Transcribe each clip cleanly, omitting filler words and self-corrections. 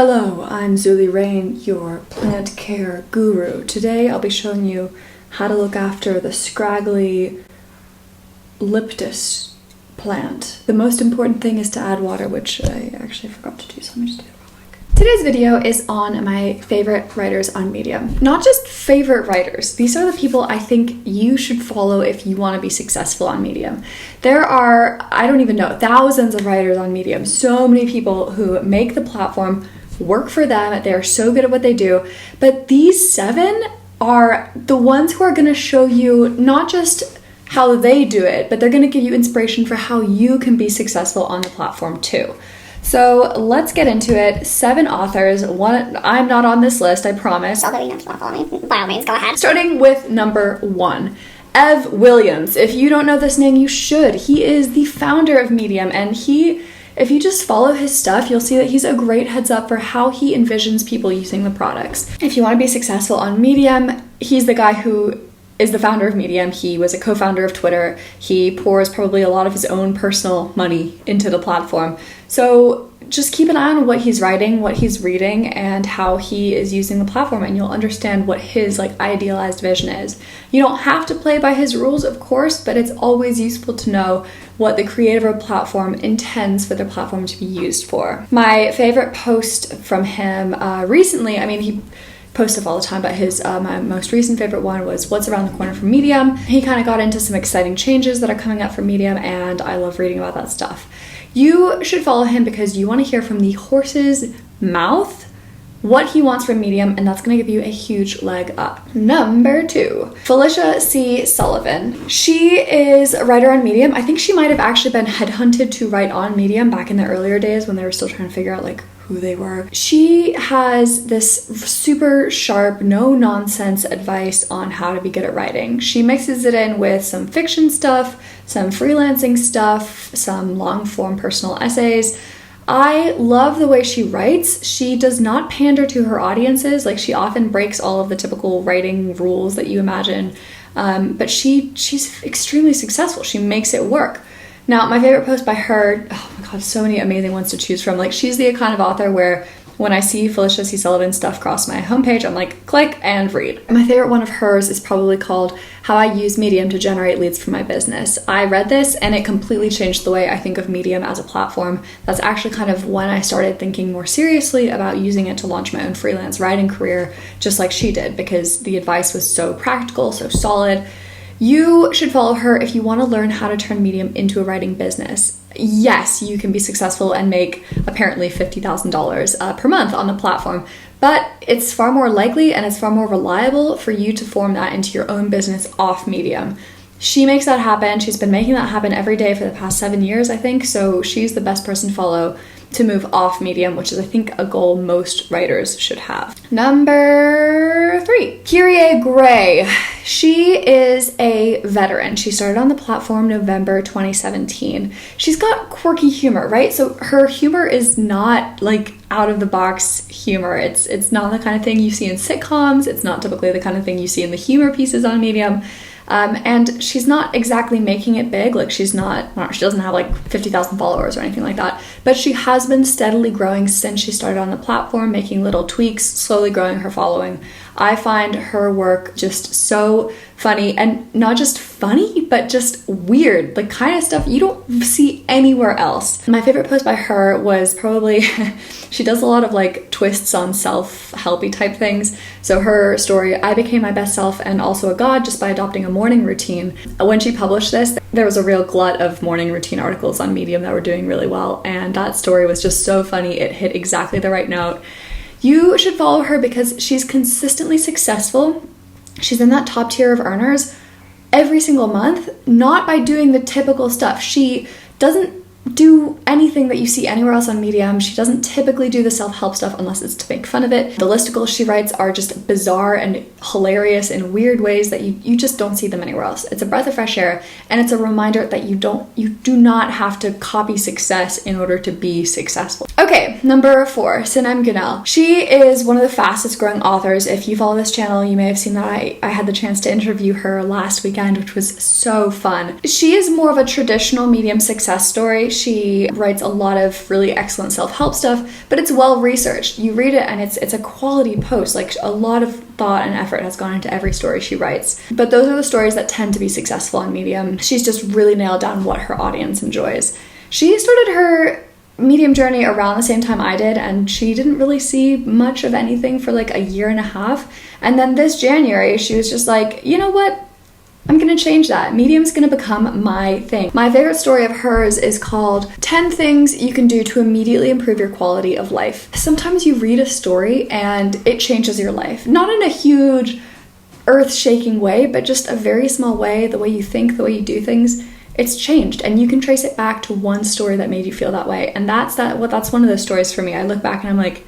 Hello, I'm Zuli Rain, your plant care guru. Today I'll be showing you how to look after the scraggly Liptus plant. The most important thing is to add water, which I actually forgot to do, so let me just do it real quick. Today's video is on my favorite writers on Medium. Not just favorite writers, these are the people I think you should follow if you want to be successful on Medium. There are, I don't even know, thousands of writers on Medium. So many people who make the platform work for them. They're so good at what they do. But these 7 are the ones who are going to show you not just how they do it, but they're going to give you inspiration for how you can be successful on the platform too. So let's get into it. 7 authors. I'm not on this list, I promise. Although you don't want to follow me, by all means, go ahead. Starting with number 1. Ev Williams. If you don't know this name, you should. He is the founder of Medium, and if you just follow his stuff, you'll see that he's a great heads up for how he envisions people using the products. If you want to be successful on Medium, he's the guy who is the founder of Medium. He was a co-founder of Twitter. He pours probably a lot of his own personal money into the platform. So just keep an eye on what he's writing, what he's reading, and how he is using the platform, and you'll understand what his idealized vision is. You don't have to play by his rules, of course, but it's always useful to know what the creator of a platform intends for the platform to be used for. My favorite post from him recently, he posts stuff all the time, but his my most recent favorite one was What's Around the Corner from Medium. He kind of got into some exciting changes that are coming up for Medium, and I love reading about that stuff. You should follow him because you want to hear from the horse's mouth what he wants from Medium, and that's going to give you a huge leg up. Number 2, Felicia C Sullivan. She is a writer on Medium. I think she might have actually been headhunted to write on Medium back in the earlier days when they were still trying to figure out who they were. She has this super sharp, no-nonsense advice on how to be good at writing. She mixes it in with some fiction stuff, some freelancing stuff, some long-form personal essays. I love the way she writes. She does not pander to her audiences. She often breaks all of the typical writing rules that you imagine, but she's extremely successful. She makes it work. Now, my favorite post by her, oh my god, so many amazing ones to choose from. She's the kind of author where when I see Felicia C Sullivan stuff cross my homepage, I'm like, click and read. My favorite one of hers is probably called How I Use Medium to Generate Leads for My Business. I read this and it completely changed the way I think of Medium as a platform. That's actually kind of when I started thinking more seriously about using it to launch my own freelance writing career, just like she did, because the advice was so practical, so solid. You should follow her if you want to learn how to turn Medium into a writing business. Yes, you can be successful and make apparently $50,000 per month on the platform, but it's far more likely and it's far more reliable for you to form that into your own business off Medium. She makes that happen. She's been making that happen every day for the past 7 years, I think, so she's the best person to follow to move off Medium, which is, I think, a goal most writers should have. Number 3, Kylie Gray. She is a veteran. She started on the platform November 2017. She's got quirky humor, right? So her humor is not out of the box humor. It's not the kind of thing you see in sitcoms. It's not typically the kind of thing you see in the humor pieces on Medium. And she's not exactly making it big. She doesn't have 50,000 followers or anything like that, but she has been steadily growing since she started on the platform, making little tweaks, slowly growing her following. I find her work just so funny, and not just funny, but just weird, the kind of stuff you don't see anywhere else. My favorite post by her was probably, she does a lot of twists on self-helpy type things. So her story, I became my best self and also a god just by adopting a morning routine. When she published this, there was a real glut of morning routine articles on Medium that were doing really well, and that story was just so funny. It hit exactly the right note. You should follow her because she's consistently successful. She's in that top tier of earners every single month, not by doing the typical stuff. She doesn't do anything that you see anywhere else on Medium. She doesn't typically do the self-help stuff unless it's to make fun of it. The listicles she writes are just bizarre and hilarious in weird ways that you just don't see them anywhere else. It's a breath of fresh air, and it's a reminder that you do not have to copy success in order to be successful. Okay, number 4, Cinemagnell. She is one of the fastest growing authors. If you follow this channel, you may have seen that I had the chance to interview her last weekend, which was so fun. She is more of a traditional Medium success story. She writes a lot of really excellent self-help stuff, but it's well researched. You read it and it's a quality post. Like, a lot of thought and effort has gone into every story she writes. But those are the stories that tend to be successful on Medium. She's just really nailed down what her audience enjoys. She started her Medium journey around the same time I did, and she didn't really see much of anything for like a year and a half. And then this January, she was just like, you know what? I'm gonna change that. Medium's gonna become my thing. My favorite story of hers is called 10 Things You Can Do to Immediately Improve Your Quality of Life. Sometimes you read a story and it changes your life. Not in a huge, earth-shaking way, but just a very small way, the way you think, the way you do things. It's changed, and you can trace it back to one story that made you feel that way. And that's one of those stories for me. I look back and I'm like,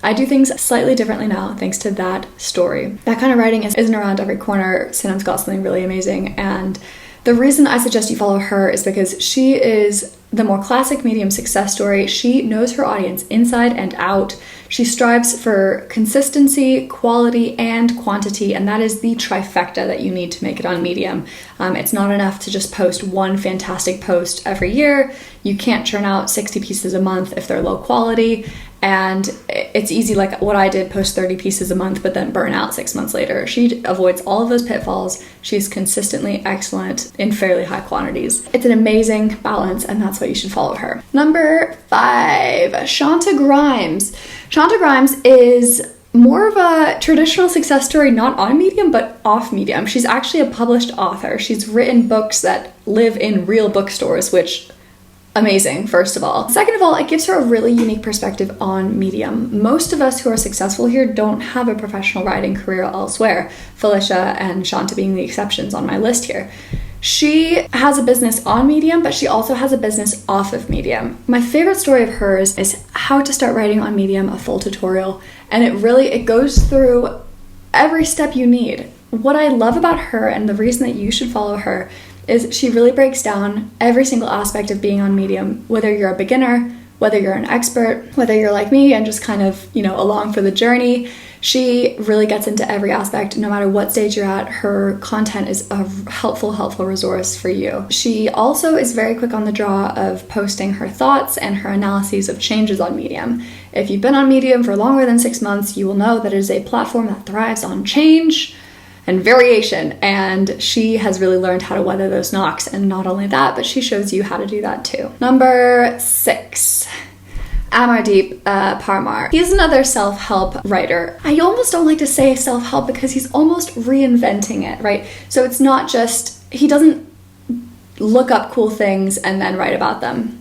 I do things slightly differently now thanks to that story. That kind of writing isn't around every corner. Cinema's got something really amazing, and the reason I suggest you follow her is because she is the more classic Medium success story. She knows her audience inside and out. She strives for consistency, quality, and quantity, and that is the trifecta that you need to make it on Medium. It's not enough to just post one fantastic post every year. You can't churn out 60 pieces a month if they're low quality, and it's easy, like what I did, post 30 pieces a month, but then burn out 6 months later. She avoids all of those pitfalls. She's consistently excellent in fairly high quantities. It's an amazing balance, and that's why you should follow her. Number 5, Shonda Grimes. Shonda Grimes is more of a traditional success story, not on Medium, but off Medium. She's actually a published author. She's written books that live in real bookstores, which amazing, first of all. Second of all, it gives her a really unique perspective on Medium. Most of us who are successful here don't have a professional writing career elsewhere, Felicia and Shonda being the exceptions on my list here. She has a business on Medium, but she also has a business off of Medium. My favorite story of hers is How to Start Writing on Medium, a full tutorial, and it goes through every step you need. What I love about her, and the reason that you should follow her, is she really breaks down every single aspect of being on Medium, whether you're a beginner, whether you're an expert, whether you're like me and just kind of, along for the journey. She really gets into every aspect. No matter what stage you're at, her content is a helpful resource for you. She also is very quick on the draw of posting her thoughts and her analyses of changes on Medium. If you've been on Medium for longer than 6 months, you will know that it is a platform that thrives on change and variation, and she has really learned how to weather those knocks. And not only that, but she shows you how to do that too. Number 6, Ammardeep Parmar. He's another self-help writer. I almost don't like to say self-help because he's almost reinventing it, right? So it's not just, he doesn't look up cool things and then write about them.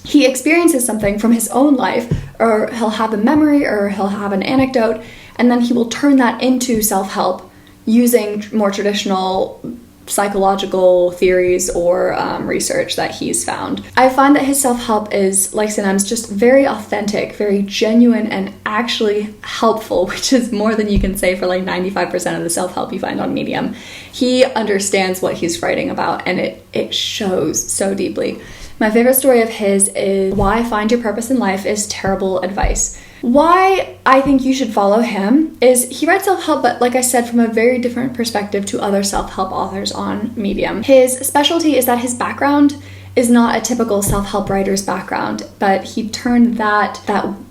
He experiences something from his own life, or he'll have a memory, or he'll have an anecdote, and then he will turn that into self-help using more traditional psychological theories or research that he's found. I find that his self-help is, like Cinema's, just very authentic, very genuine, and actually helpful, which is more than you can say for like 95% of the self-help you find on Medium. He understands what he's writing about, and it shows so deeply. My favorite story of his is Why Find Your Purpose in Life is Terrible Advice. Why I think you should follow him is he writes self-help, but like I said, from a very different perspective to other self-help authors on Medium. His specialty is that his background is not a typical self-help writer's background, but he turned that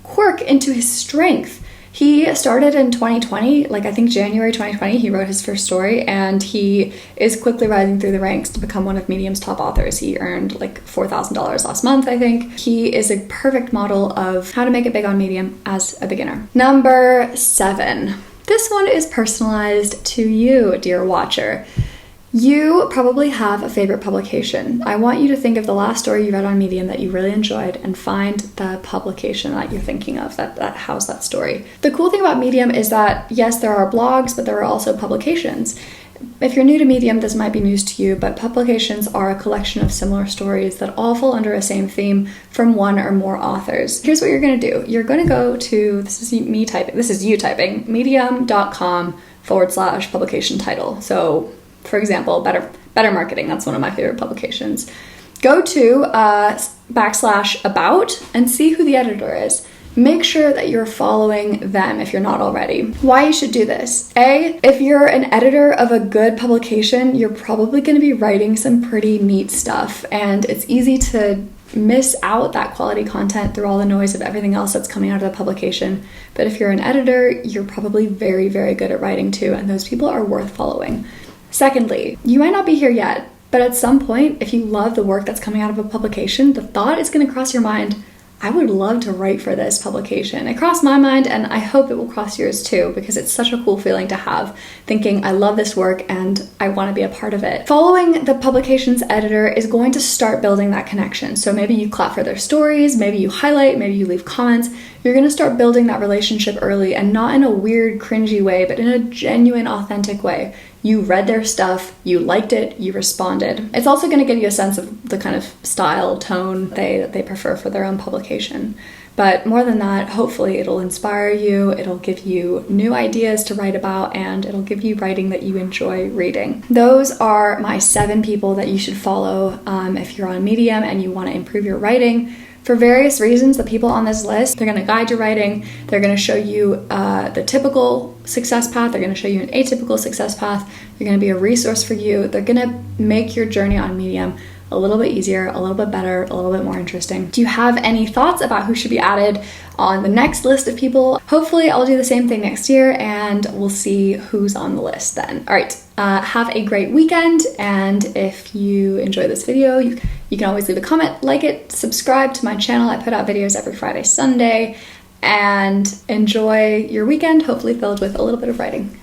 quirk into his strength. He started in 2020, like I think January 2020, he wrote his first story, and he is quickly rising through the ranks to become one of Medium's top authors. He earned like $4,000 last month, I think. He is a perfect model of how to make it big on Medium as a beginner. Number 7. This one is personalized to you, dear watcher. You probably have a favorite publication. I want you to think of the last story you read on Medium that you really enjoyed and find the publication that you're thinking of that housed that story. The cool thing about Medium is that, yes, there are blogs, but there are also publications. If you're new to Medium, this might be news to you, but publications are a collection of similar stories that all fall under a same theme from one or more authors. Here's what you're going to do. You're going to go to, this is you typing, medium.com/publication title. So, for example, Better Marketing, that's one of my favorite publications. Go to /about and see who the editor is. Make sure that you're following them if you're not already. Why you should do this? A, if you're an editor of a good publication, you're probably going to be writing some pretty neat stuff, and it's easy to miss out that quality content through all the noise of everything else that's coming out of the publication. But if you're an editor, you're probably very, very good at writing too, and those people are worth following. Secondly, you might not be here yet, but at some point, if you love the work that's coming out of a publication, the thought is going to cross your mind, I would love to write for this publication. It crossed my mind, and I hope it will cross yours too, because it's such a cool feeling to have, thinking I love this work and I want to be a part of it. Following the publication's editor is going to start building that connection. So maybe you clap for their stories, maybe you highlight, maybe you leave comments. You're going to start building that relationship early, and not in a weird, cringy way, but in a genuine, authentic way. You read their stuff, you liked it, you responded. It's also going to give you a sense of the kind of style, tone that they prefer for their own publication. But more than that, hopefully it'll inspire you, it'll give you new ideas to write about, and it'll give you writing that you enjoy reading. Those are my 7 people that you should follow if you're on Medium and you want to improve your writing. For various reasons, the people on this list, they're going to guide your writing, they're going to show you the typical success path, they're going to show you an atypical success path, they're going to be a resource for you, they're going to make your journey on Medium a little bit easier, a little bit better, a little bit more interesting. Do you have any thoughts about who should be added on the next list of people? Hopefully I'll do the same thing next year and we'll see who's on the list then. All right, have a great weekend, and if you enjoy this video, you can always leave a comment, like it, subscribe to my channel. I put out videos every Friday, Sunday, and enjoy your weekend, hopefully filled with a little bit of writing.